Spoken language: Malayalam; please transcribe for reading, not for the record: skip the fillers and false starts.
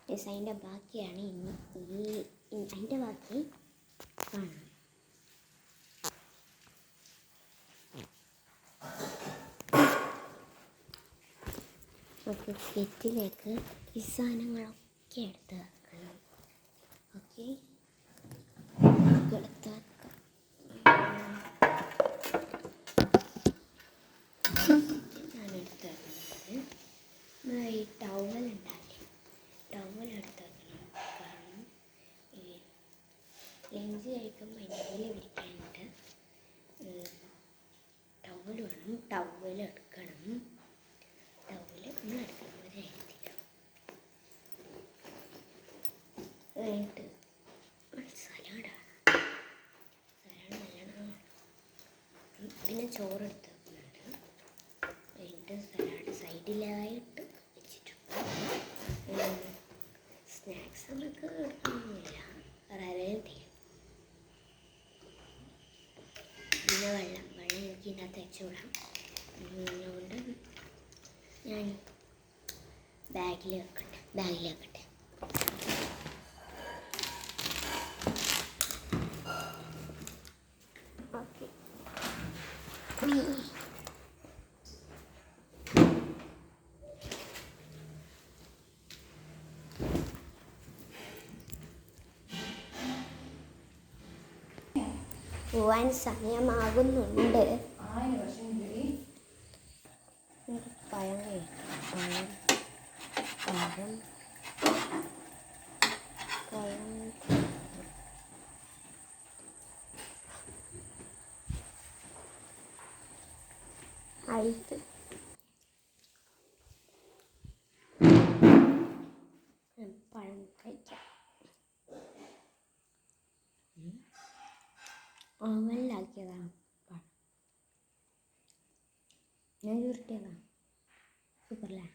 ഡിസൈൻ്റെ ബാക്കിയാണ് ഇനി അതിൻ്റെ ബാക്കി കാണാം. നമുക്ക് കിറ്റിലേക്ക് ഈ സാധനങ്ങളൊക്കെ എടുത്ത് വെക്കണം. ഓക്കെ, എടുത്ത് വെക്കാം. ഞാൻ എടുത്ത് വെക്കുന്നത് ഈ ടവൽ ഉണ്ടാക്കി ടവൽ എടുത്ത് വെക്കണം. കാരണം ഈ ലഞ്ച് കഴിക്കുമ്പോൾ അതിൻ്റെ വിരിക്കാനായിട്ട് ടവൽ വേണം. ടവൽ എടുക്കണം. ടവൽ നമ്മൾ എടുക്കണം. ഒരു കാര്യത്തില്ല. കഴിഞ്ഞിട്ട് സലാഡാണ്. സലാഡ് നല്ലോണം. പിന്നെ ചോറ് എടുത്ത് വെക്കുന്നുണ്ട്. കഴിഞ്ഞിട്ട് സലാഡ് സൈഡിലായിട്ട് വെച്ചിട്ടുണ്ട്. സ്നാക്സ് നമുക്ക് എടുക്കണമെന്നില്ല, വേറെ തീരും. പിന്നെ വെള്ളം എനിക്ക് ഇതിനകത്ത് വെച്ച് വിടാം. അതുകൊണ്ട് ഞാൻ ബാഗിൽ വെക്കട്ടെ. ഓക്കെ, പോവാൻ സമയമാകുന്നുണ്ട്. പഴം അഴുത്ത് പഴം കഴിക്കാം. ഓവനിലാക്കിയതാണ് പഴം. ഞാൻ ചുരുട്ടിയതാണ്. സൂപ്പറല്ലേ?